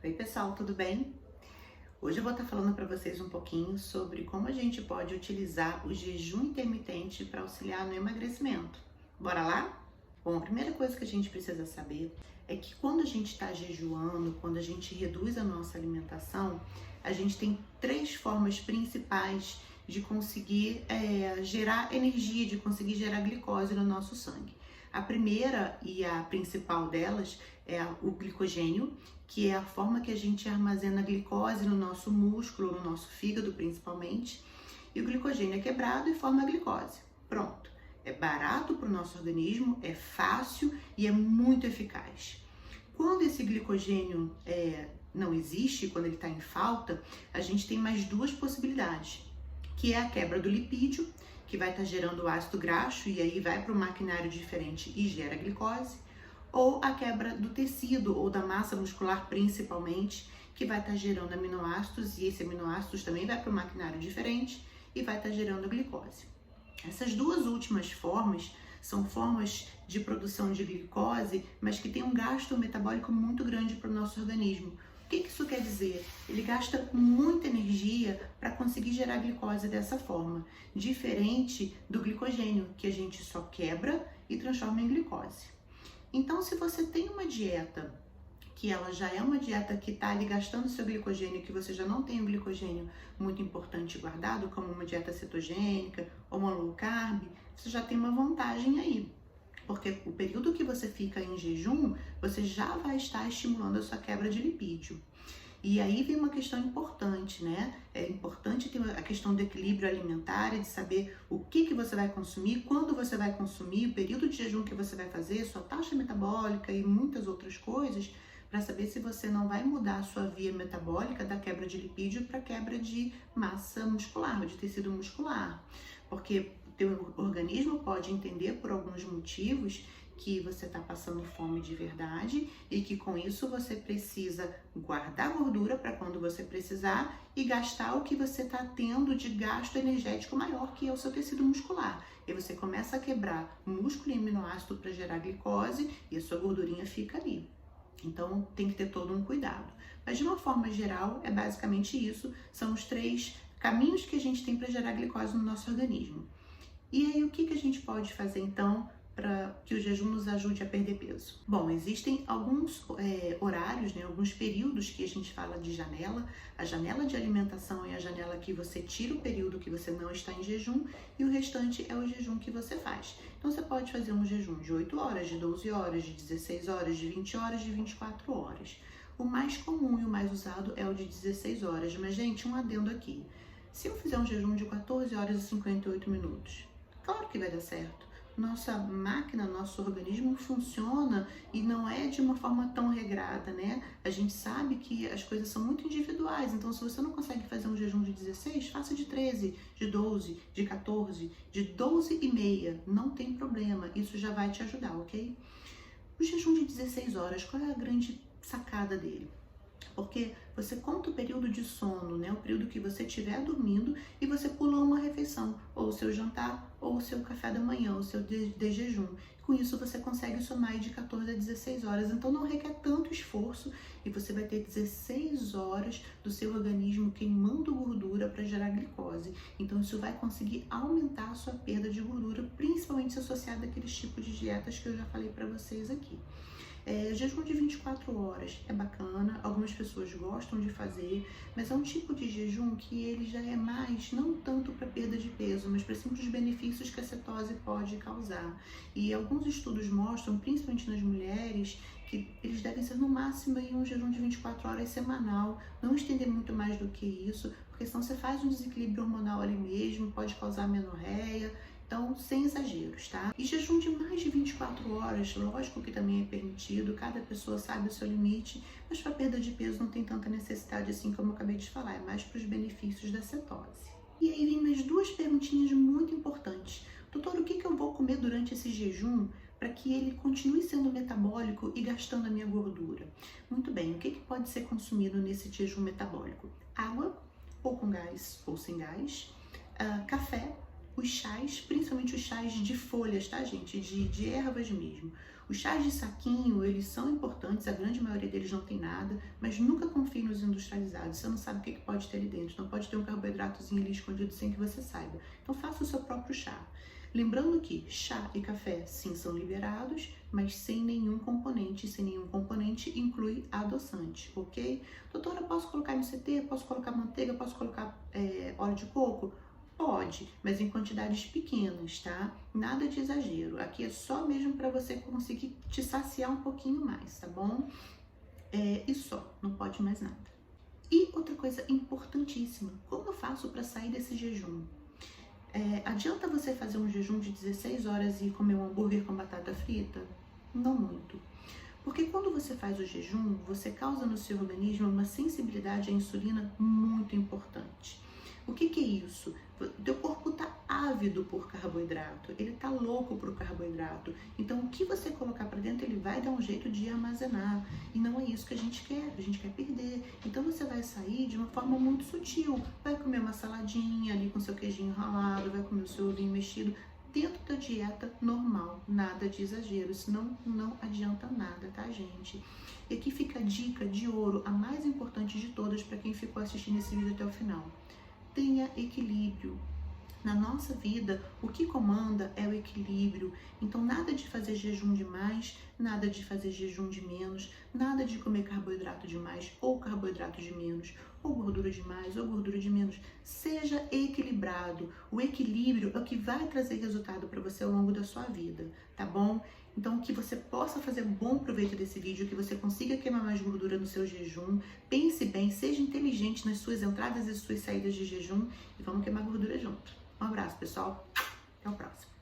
Oi pessoal, tudo bem? Hoje eu vou estar falando para vocês um pouquinho sobre como a gente pode utilizar o jejum intermitente para auxiliar no emagrecimento. Bora lá? Bom, a primeira coisa que a gente precisa saber é que quando a gente está jejuando, quando a gente reduz a nossa alimentação, a gente tem três formas principais de conseguir gerar energia, de conseguir gerar glicose no nosso sangue. A primeira e a principal delas é o glicogênio, que é a forma que a gente armazena glicose no nosso músculo, no nosso fígado principalmente. E o glicogênio é quebrado e forma a glicose. Pronto. É barato para o nosso organismo, é fácil e é muito eficaz. Quando esse glicogênio não existe, quando ele está em falta, a gente tem mais duas possibilidades, que é a quebra do lipídio, que vai estar gerando ácido graxo e aí vai para um maquinário diferente e gera glicose, ou a quebra do tecido ou da massa muscular principalmente, que vai estar gerando aminoácidos e esse aminoácidos também vai para um maquinário diferente e vai estar gerando glicose. Essas duas últimas formas são formas de produção de glicose, mas que tem um gasto metabólico muito grande para o nosso organismo. O que isso quer dizer? Ele gasta muita energia para conseguir gerar glicose dessa forma, diferente do glicogênio, que a gente só quebra e transforma em glicose. Então, se você tem uma dieta que ela já é uma dieta que está ali gastando seu glicogênio, que você já não tem o glicogênio muito importante guardado, como uma dieta cetogênica ou uma low carb, você já tem uma vantagem aí. Porque o período que você fica em jejum, você já vai estar estimulando a sua quebra de lipídio. E aí vem uma questão importante, né? É importante ter a questão do equilíbrio alimentar, de saber o que você vai consumir, quando você vai consumir, o período de jejum que você vai fazer, sua taxa metabólica e muitas outras coisas, para saber se você não vai mudar a sua via metabólica da quebra de lipídio para quebra de massa muscular, de tecido muscular. Porque o teu organismo pode entender por alguns motivos que você está passando fome de verdade e que com isso você precisa guardar gordura para quando você precisar e gastar o que você está tendo de gasto energético maior, que é o seu tecido muscular. E você começa a quebrar músculo e aminoácido para gerar glicose e a sua gordurinha fica ali. Então tem que ter todo um cuidado. Mas de uma forma geral, é basicamente isso. São os três caminhos que a gente tem para gerar glicose no nosso organismo. E aí o que a gente pode fazer então para que o jejum nos ajude a perder peso? Bom, existem alguns horários, né, alguns períodos que a gente fala de janela. A janela de alimentação é a janela que você tira o período que você não está em jejum e o restante é o jejum que você faz. Então você pode fazer um jejum de 8 horas, de 12 horas, de 16 horas, de 20 horas, de 24 horas. O mais comum e o mais usado é o de 16 horas, mas gente, um adendo aqui. Se eu fizer um jejum de 14 horas e 58 minutos, claro que vai dar certo. Nossa máquina, nosso organismo funciona e não é de uma forma tão regrada, né? A gente sabe que as coisas são muito individuais, então se você não consegue fazer um jejum de 16, faça de 13, de 12, de 14, de 12 e meia, não tem problema, isso já vai te ajudar, ok? O jejum de 16 horas, qual é a grande sacada dele? Porque você conta o período de sono, né? O período que você estiver dormindo e você pula uma refeição, ou o seu jantar, ou o seu café da manhã, o seu de jejum. Com isso você consegue somar de 14 a 16 horas, então não requer tanto esforço e você vai ter 16 horas do seu organismo queimando gordura para gerar glicose. Então isso vai conseguir aumentar a sua perda de gordura, principalmente associada àqueles tipos de dietas que eu já falei para vocês aqui. Jejum de 24 horas é bacana, algumas pessoas gostam de fazer, mas é um tipo de jejum que ele já é mais, não tanto para perda de peso, mas para simples benefícios que a cetose pode causar. E alguns estudos mostram, principalmente nas mulheres, que eles devem ser no máximo aí um jejum de 24 horas semanal, não estender muito mais do que isso, porque senão você faz um desequilíbrio hormonal ali mesmo, pode causar amenorreia. Então, sem exageros, tá? E jejum de mais de 24 horas, lógico que também é permitido, cada pessoa sabe o seu limite, mas para perda de peso não tem tanta necessidade assim como eu acabei de falar, é mais para os benefícios da cetose. E aí vem mais duas perguntinhas muito importantes. Doutor, o que eu vou comer durante esse jejum para que ele continue sendo metabólico e gastando a minha gordura? Muito bem, o que pode ser consumido nesse jejum metabólico? Água, ou com gás ou sem gás, café, os chás, principalmente os chás de folhas, tá, gente? De ervas mesmo. Os chás de saquinho, eles são importantes, a grande maioria deles não tem nada, mas nunca confie nos industrializados, você não sabe o que pode ter ali dentro, não pode ter um carboidratozinho ali escondido sem que você saiba. Então faça o seu próprio chá. Lembrando que chá e café sim são liberados, mas sem nenhum componente inclui adoçante, ok? Doutora, posso colocar MCT, posso colocar manteiga, posso colocar óleo de coco? Pode, mas em quantidades pequenas, tá? Nada de exagero. Aqui é só mesmo para você conseguir te saciar um pouquinho mais, tá bom? E só, não pode mais nada. E outra coisa importantíssima, como eu faço para sair desse jejum? Adianta você fazer um jejum de 16 horas e comer um hambúrguer com batata frita? Não muito. Porque quando você faz o jejum, você causa no seu organismo uma sensibilidade à insulina muito importante. O que é isso? O teu corpo tá ávido por carboidrato, ele tá louco por carboidrato. Então o que você colocar para dentro, ele vai dar um jeito de armazenar. E não é isso que a gente quer perder. Então você vai sair de uma forma muito sutil. Vai comer uma saladinha ali com seu queijinho ralado, vai comer o seu ovinho mexido, dentro da dieta normal, nada de exagero, senão não adianta nada, tá, gente? E aqui fica a dica de ouro, a mais importante de todas para quem ficou assistindo esse vídeo até o final. Tenha equilíbrio. Na nossa vida, o que comanda é o equilíbrio. Então, nada de fazer jejum demais, nada de fazer jejum de menos, nada de comer carboidrato demais ou carboidrato de menos, ou gordura demais ou gordura de menos. Seja equilibrado. O equilíbrio é o que vai trazer resultado para você ao longo da sua vida, tá bom? Então, que você possa fazer bom proveito desse vídeo, que você consiga queimar mais gordura no seu jejum. Pense bem, seja inteligente nas suas entradas e suas saídas de jejum e vamos queimar gordura junto. Um abraço, pessoal. Até o próximo.